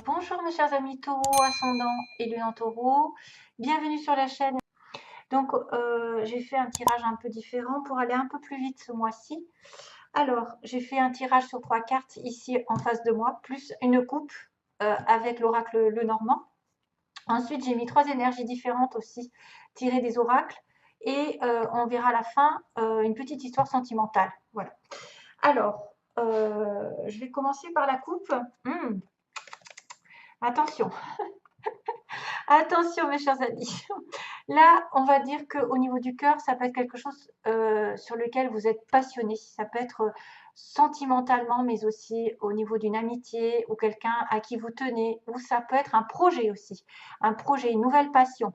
Bonjour mes chers amis taureaux, ascendant et lune en taureau, bienvenue sur la chaîne. Donc j'ai fait un tirage un peu différent pour aller un peu plus vite ce mois-ci. Alors j'ai fait un tirage sur 3 cartes ici en face de moi, plus une coupe avec l'oracle Le Normand. Ensuite j'ai mis 3 énergies différentes aussi tirées des oracles et on verra à la fin une petite histoire sentimentale. Voilà. Alors je vais commencer par la coupe. Attention. Attention mes chers amis, là on va dire qu'au niveau du cœur, ça peut être quelque chose sur lequel vous êtes passionné, ça peut être sentimentalement, mais aussi au niveau d'une amitié ou quelqu'un à qui vous tenez, ou ça peut être un projet aussi, un projet, une nouvelle passion,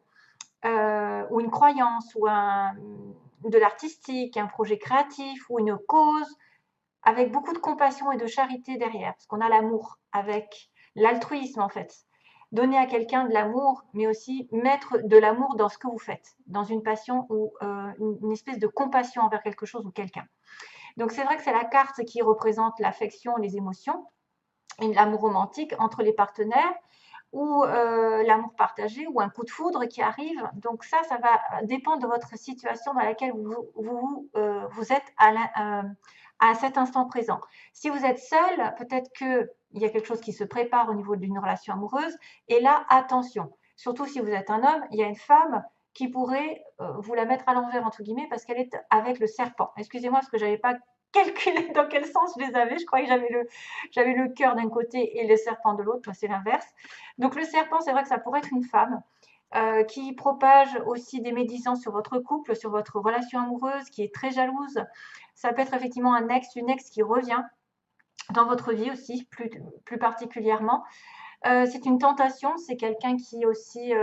ou une croyance, ou de l'artistique, un projet créatif, ou une cause, avec beaucoup de compassion et de charité derrière, parce qu'on a l'amour avec l'altruisme en fait. Donner à quelqu'un de l'amour, mais aussi mettre de l'amour dans ce que vous faites, dans une passion ou une espèce de compassion envers quelque chose ou quelqu'un. Donc c'est vrai que c'est la carte qui représente l'affection, les émotions, et l'amour romantique entre les partenaires, ou l'amour partagé, ou un coup de foudre qui arrive. Donc ça va dépendre de votre situation dans laquelle vous êtes à cet instant présent. Si vous êtes seul, peut-être qu'il y a quelque chose qui se prépare au niveau d'une relation amoureuse. Et là, attention, surtout si vous êtes un homme, il y a une femme qui pourrait vous la mettre à l'envers, entre guillemets, parce qu'elle est avec le serpent. Excusez-moi, parce que je n'avais pas calculé dans quel sens je les avais. Je croyais que j'avais le cœur d'un côté et le serpent de l'autre. C'est l'inverse. Donc le serpent, c'est vrai que ça pourrait être une femme qui propage aussi des médisances sur votre couple, sur votre relation amoureuse, qui est très jalouse. Ça peut être effectivement un ex, une ex qui revient dans votre vie aussi, plus particulièrement. C'est une tentation, c'est quelqu'un qui aussi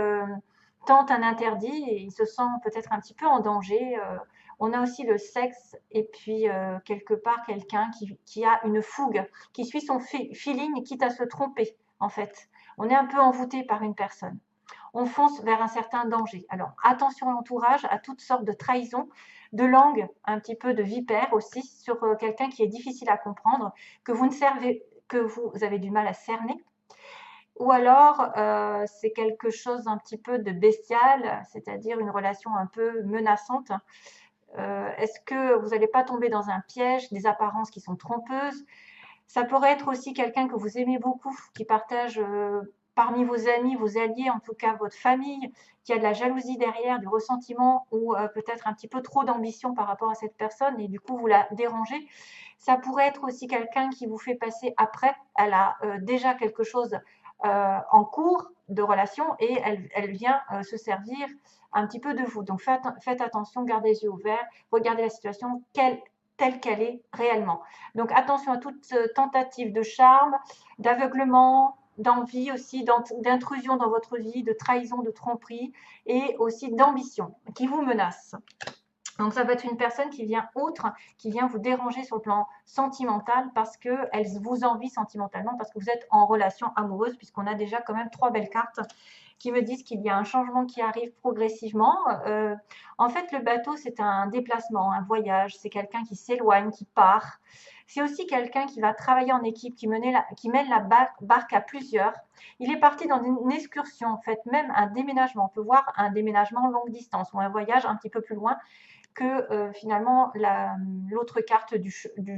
tente un interdit et il se sent peut-être un petit peu en danger. On a aussi le sexe et puis quelque part quelqu'un qui a une fougue, qui suit son feeling quitte à se tromper en fait. On est un peu envoûté par une personne. On fonce vers un certain danger. Alors attention à l'entourage, à toutes sortes de trahisons, de langue, un petit peu de vipère aussi sur quelqu'un qui est difficile à comprendre, que vous avez du mal à cerner. Ou alors, c'est quelque chose un petit peu de bestial, c'est-à-dire une relation un peu menaçante. Est-ce que vous n'allez pas tomber dans un piège, des apparences qui sont trompeuses? Ça pourrait être aussi quelqu'un que vous aimez beaucoup, qui partage parmi vos amis, vos alliés, en tout cas votre famille, qui a de la jalousie derrière, du ressentiment ou peut-être un petit peu trop d'ambition par rapport à cette personne et du coup vous la dérangez. Ça pourrait être aussi quelqu'un qui vous fait passer après. Elle a déjà quelque chose en cours de relation et elle vient se servir un petit peu de vous. Donc faites attention, gardez les yeux ouverts, regardez la situation telle qu'elle est réellement. Donc attention à toute tentative de charme, d'aveuglement, d'envie aussi, d'intrusion dans votre vie, de trahison, de tromperie et aussi d'ambition qui vous menace. Donc ça peut être une personne qui vient autre, qui vient vous déranger sur le plan sentimental parce qu'elle vous envie sentimentalement, parce que vous êtes en relation amoureuse, puisqu'on a déjà quand même 3 belles cartes qui me disent qu'il y a un changement qui arrive progressivement. En fait, le bateau, c'est un déplacement, un voyage, c'est quelqu'un qui s'éloigne, qui part. C'est aussi quelqu'un qui va travailler en équipe, qui mène la barque à plusieurs. Il est parti dans une excursion, en fait, même un déménagement. On peut voir un déménagement longue distance ou un voyage un petit peu plus loin que finalement l'autre carte du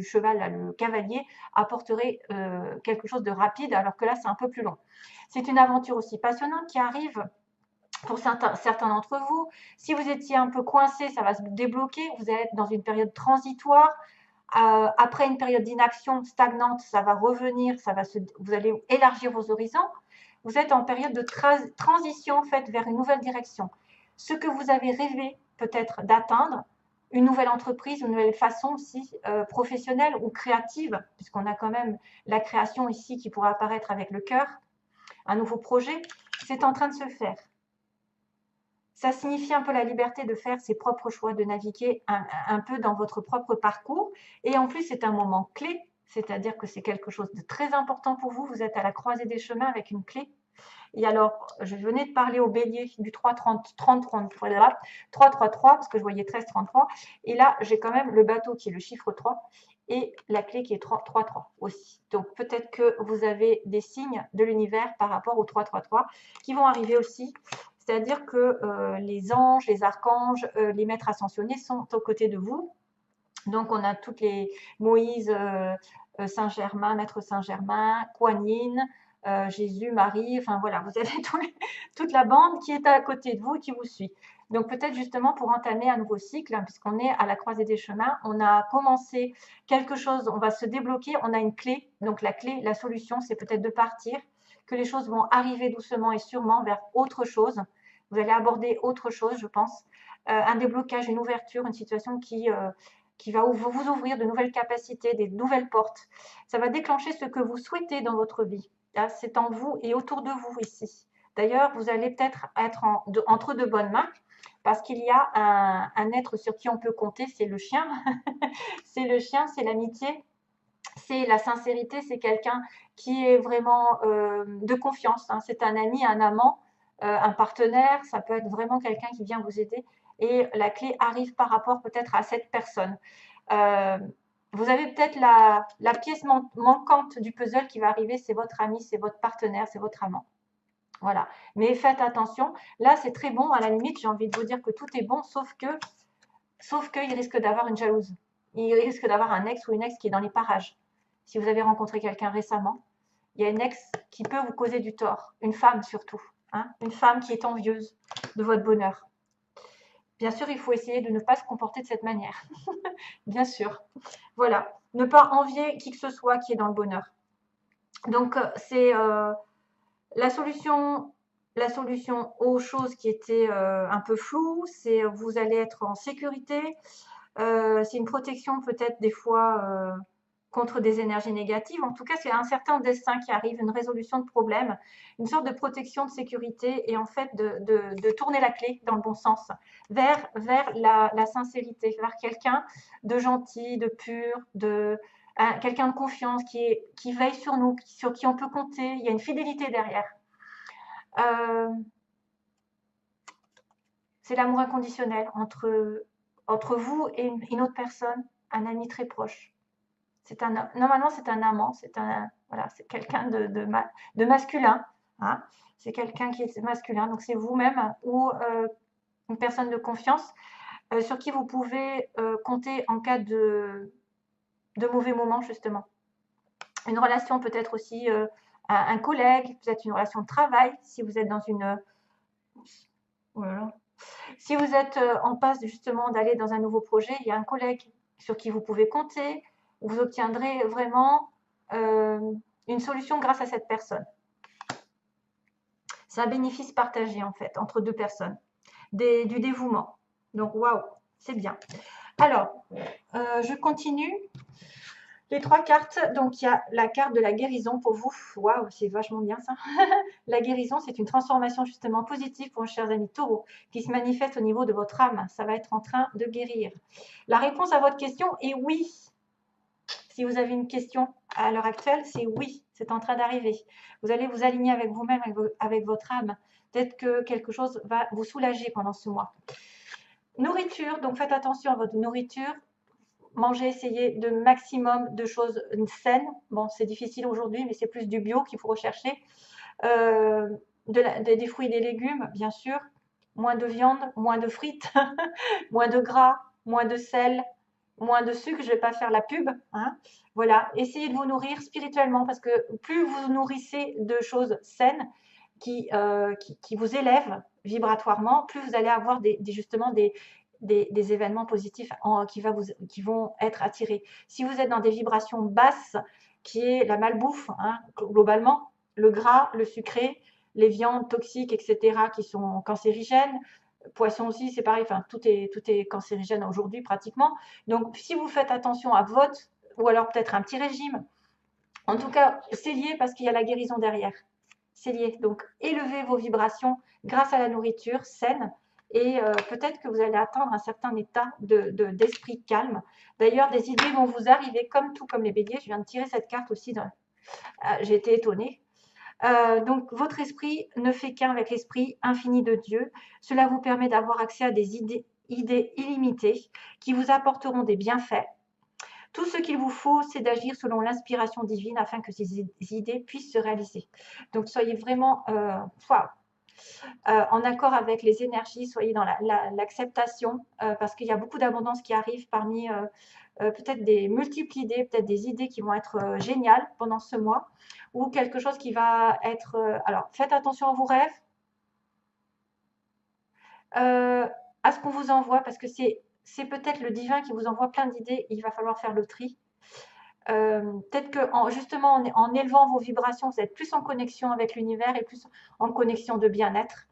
cheval, là, le cavalier, apporterait quelque chose de rapide, alors que là, c'est un peu plus long. C'est une aventure aussi passionnante qui arrive pour certains d'entre vous. Si vous étiez un peu coincé, ça va se débloquer. Vous allez être dans une période transitoire. Après une période d'inaction stagnante, ça va revenir, vous allez élargir vos horizons. Vous êtes en période de transition en fait, vers une nouvelle direction. Ce que vous avez rêvé peut-être d'atteindre, une nouvelle entreprise, une nouvelle façon aussi professionnelle ou créative, puisqu'on a quand même la création ici qui pourra apparaître avec le cœur, un nouveau projet, c'est en train de se faire. Ça signifie un peu la liberté de faire ses propres choix, de naviguer un peu dans votre propre parcours. Et en plus, c'est un moment clé, c'est-à-dire que c'est quelque chose de très important pour vous. Vous êtes à la croisée des chemins avec une clé. Et alors, je venais de parler au bélier du 3-33, parce que je voyais 13-33. Et là, j'ai quand même le bateau qui est le chiffre 3. et la clé qui est 3-3 aussi. Donc peut-être que vous avez des signes de l'univers par rapport au 3-3-3 qui vont arriver aussi. C'est-à-dire que les anges, les archanges, les maîtres ascensionnés sont aux côtés de vous. Donc on a toutes les Moïse, Saint-Germain, Maître Saint-Germain, Kuan Yin, Jésus, Marie, enfin voilà, vous avez toute la bande qui est à côté de vous et qui vous suit. Donc peut-être justement pour entamer un nouveau cycle, hein, puisqu'on est à la croisée des chemins, on a commencé quelque chose, on va se débloquer, on a une clé. Donc la clé, la solution, c'est peut-être de partir, que les choses vont arriver doucement et sûrement vers autre chose. Vous allez aborder autre chose, je pense. Un déblocage, une ouverture, une situation qui va vous ouvrir de nouvelles capacités, des nouvelles portes. Ça va déclencher ce que vous souhaitez dans votre vie. C'est en vous et autour de vous ici. D'ailleurs, vous allez peut-être être entre de bonnes mains parce qu'il y a un être sur qui on peut compter, c'est le chien. C'est le chien, c'est l'amitié, c'est la sincérité, c'est quelqu'un qui est vraiment de confiance. Hein. C'est un ami, un amant, un partenaire, ça peut être vraiment quelqu'un qui vient vous aider. Et la clé arrive par rapport peut-être à cette personne. Vous avez peut-être la pièce manquante du puzzle qui va arriver, c'est votre ami, c'est votre partenaire, c'est votre amant. Voilà. Mais faites attention. Là, c'est très bon. À la limite, j'ai envie de vous dire que tout est bon, sauf qu'il risque d'avoir une jalouse. Il risque d'avoir un ex ou une ex qui est dans les parages. Si vous avez rencontré quelqu'un récemment, il y a une ex qui peut vous causer du tort. Une femme surtout. Hein, une femme qui est envieuse de votre bonheur. Bien sûr, il faut essayer de ne pas se comporter de cette manière. Bien sûr. Voilà. Ne pas envier qui que ce soit qui est dans le bonheur. Donc, c'est la solution aux choses qui étaient un peu floues, c'est vous allez être en sécurité. C'est une protection peut-être des fois contre des énergies négatives. En tout cas, c'est un certain destin qui arrive, une résolution de problème, une sorte de protection de sécurité et en fait de tourner la clé dans le bon sens vers la sincérité, vers quelqu'un de gentil, de pur, quelqu'un de confiance qui veille sur nous, sur qui on peut compter. Il y a une fidélité derrière. C'est l'amour inconditionnel entre vous et une autre personne, un ami très proche. Normalement, c'est un amant, voilà, c'est quelqu'un de masculin. Hein, c'est quelqu'un qui est masculin, donc c'est vous-même ou une personne de confiance sur qui vous pouvez compter en cas de mauvais moments, justement. Une relation peut-être aussi un collègue, peut-être une relation de travail, si vous êtes dans une... Voilà. Si vous êtes en passe justement d'aller dans un nouveau projet, il y a un collègue sur qui vous pouvez compter, où vous obtiendrez vraiment une solution grâce à cette personne. C'est un bénéfice partagé en fait entre deux personnes, du dévouement. Donc waouh, c'est bien. Alors, je continue. Les 3 cartes, donc il y a la carte de la guérison pour vous. Waouh, c'est vachement bien ça. La guérison, c'est une transformation justement positive pour vos chers amis taureaux qui se manifeste au niveau de votre âme. Ça va être en train de guérir. La réponse à votre question est oui. Si vous avez une question à l'heure actuelle, c'est oui, c'est en train d'arriver. Vous allez vous aligner avec vous-même, avec votre âme. Peut-être que quelque chose va vous soulager pendant ce mois. Nourriture, donc faites attention à votre nourriture. Mangez, essayez de maximum de choses saines. Bon, c'est difficile aujourd'hui, mais c'est plus du bio qu'il faut rechercher. Des fruits et des légumes, bien sûr. Moins de viande, moins de frites, moins de gras, moins de sel, moins de sucre. Je ne vais pas faire la pub. Hein. Voilà, essayez de vous nourrir spirituellement parce que plus vous vous nourrissez de choses saines qui vous élèvent vibratoirement, plus vous allez avoir justement des événements positifs qui vont être attirés. Si vous êtes dans des vibrations basses, qui est la malbouffe, hein, globalement, le gras, le sucré, les viandes toxiques, etc., qui sont cancérigènes, poisson aussi, c'est pareil, enfin, tout est cancérigène aujourd'hui pratiquement. Donc, si vous faites attention à votre, ou alors peut-être un petit régime, en tout cas, c'est lié parce qu'il y a la guérison derrière. C'est lié. Donc, élevez vos vibrations grâce à la nourriture saine et peut-être que vous allez atteindre un certain état d'esprit calme. D'ailleurs, des idées vont vous arriver comme les béliers. Je viens de tirer cette carte aussi. J'ai été étonnée. Donc, votre esprit ne fait qu'un avec l'esprit infini de Dieu. Cela vous permet d'avoir accès à des idées illimitées qui vous apporteront des bienfaits. Tout ce qu'il vous faut, c'est d'agir selon l'inspiration divine afin que ces idées puissent se réaliser. Donc, soyez vraiment en accord avec les énergies, soyez dans l'acceptation, parce qu'il y a beaucoup d'abondance qui arrive parmi peut-être des multiples idées, peut-être des idées qui vont être géniales pendant ce mois, ou quelque chose qui va être... alors, faites attention à vos rêves, à ce qu'on vous envoie, parce que c'est peut-être le divin qui vous envoie plein d'idées, il va falloir faire le tri. Peut-être que justement en élevant vos vibrations, vous êtes plus en connexion avec l'univers et plus en connexion de bien-être.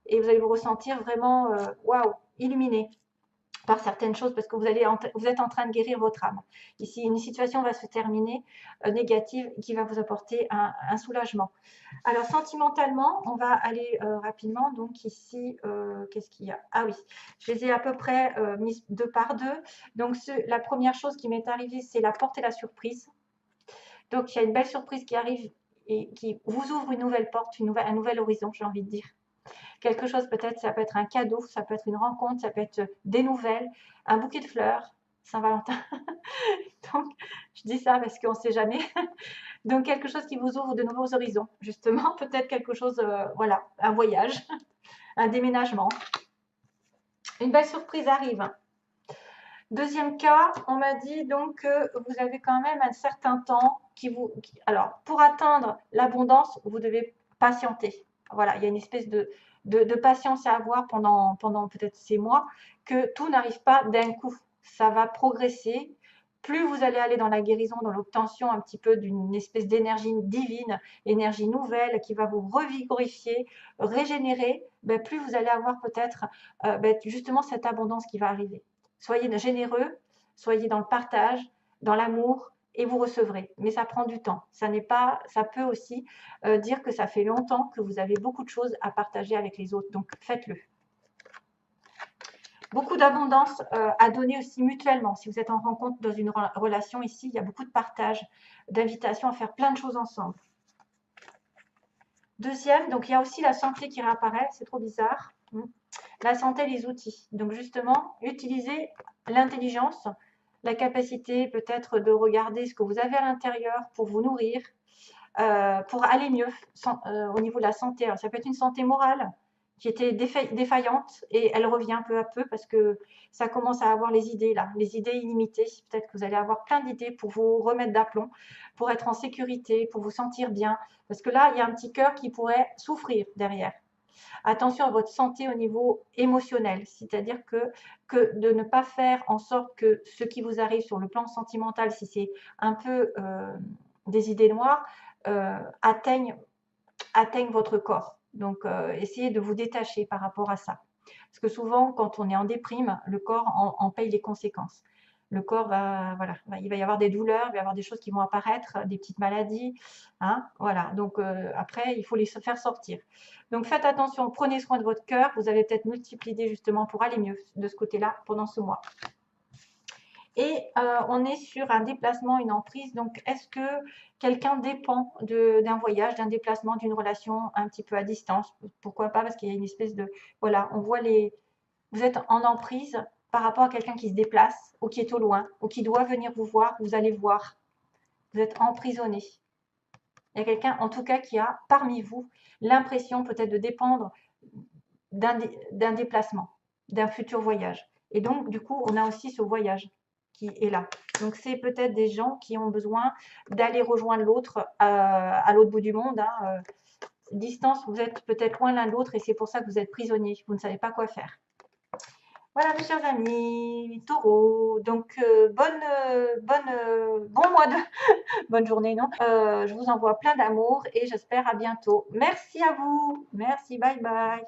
Et vous allez vous ressentir vraiment waouh, illuminé par certaines choses parce que vous êtes en train de guérir votre âme. Ici, une situation va se terminer négative qui va vous apporter un soulagement. Alors, sentimentalement, on va aller rapidement. Donc, ici, qu'est-ce qu'il y a? Ah oui, je les ai à peu près mis deux par deux. Donc, la première chose qui m'est arrivée, c'est la porte et la surprise. Donc, il y a une belle surprise qui arrive et qui vous ouvre une nouvelle porte, un nouvel horizon, j'ai envie de dire. Quelque chose peut-être, ça peut être un cadeau, ça peut être une rencontre, ça peut être des nouvelles, un bouquet de fleurs, Saint-Valentin. Donc, je dis ça parce qu'on ne sait jamais. Donc, quelque chose qui vous ouvre de nouveaux horizons, justement. Peut-être quelque chose, voilà, un voyage, un déménagement. Une belle surprise arrive. Deuxième cas, on m'a dit donc que vous avez quand même un certain temps alors, pour atteindre l'abondance, vous devez patienter. Voilà, il y a une espèce de patience à avoir pendant peut-être ces mois, que tout n'arrive pas d'un coup. Ça va progresser. Plus vous allez aller dans la guérison, dans l'obtention un petit peu d'une espèce d'énergie divine, énergie nouvelle qui va vous revigorifier, régénérer, ben, plus vous allez avoir peut-être justement cette abondance qui va arriver. Soyez généreux, soyez dans le partage, dans l'amour, et vous recevrez. Mais ça prend du temps. Ça peut aussi dire que ça fait longtemps que vous avez beaucoup de choses à partager avec les autres. Donc, faites-le. Beaucoup d'abondance à donner aussi mutuellement. Si vous êtes en rencontre dans une relation ici, il y a beaucoup de partage, d'invitation à faire plein de choses ensemble. Deuxième, donc il y a aussi la santé qui réapparaît. C'est trop bizarre. La santé, les outils. Donc justement, utilisez l'intelligence, la capacité peut-être de regarder ce que vous avez à l'intérieur pour vous nourrir, pour aller mieux au niveau de la santé. Alors, ça peut être une santé morale qui était défaillante et elle revient peu à peu parce que ça commence à avoir les idées là, les idées illimitées. Peut-être que vous allez avoir plein d'idées pour vous remettre d'aplomb, pour être en sécurité, pour vous sentir bien. Parce que là, il y a un petit cœur qui pourrait souffrir derrière. Attention à votre santé au niveau émotionnel, c'est-à-dire que de ne pas faire en sorte que ce qui vous arrive sur le plan sentimental, si c'est un peu des idées noires, atteignent votre corps. Donc, essayez de vous détacher par rapport à ça. Parce que souvent, quand on est en déprime, le corps en paye les conséquences. Le corps voilà, il va y avoir des douleurs, il va y avoir des choses qui vont apparaître, des petites maladies, hein, voilà. Donc après, il faut les faire sortir. Donc faites attention, prenez soin de votre cœur. Vous avez peut-être multiples idées justement pour aller mieux de ce côté-là pendant ce mois. Et on est sur un déplacement, une emprise. Donc, est-ce que quelqu'un dépend d'un voyage, d'un déplacement, d'une relation un petit peu à distance? Pourquoi pas? Parce qu'il y a une espèce de... Voilà, on voit vous êtes en emprise par rapport à quelqu'un qui se déplace ou qui est au loin ou qui doit venir vous voir, vous allez voir. Vous êtes emprisonné. Il y a quelqu'un, en tout cas, qui a parmi vous l'impression peut-être de dépendre d'un déplacement, d'un futur voyage. Et donc, du coup, on a aussi ce voyage qui est là. Donc, c'est peut-être des gens qui ont besoin d'aller rejoindre l'autre à l'autre bout du monde. Hein. Distance, vous êtes peut-être loin l'un de l'autre et c'est pour ça que vous êtes prisonnier. Vous ne savez pas quoi faire. Voilà, mes chers amis, taureau. Donc, bon mois de... bonne journée, non je vous envoie plein d'amour et j'espère à bientôt. Merci à vous. Merci, bye bye.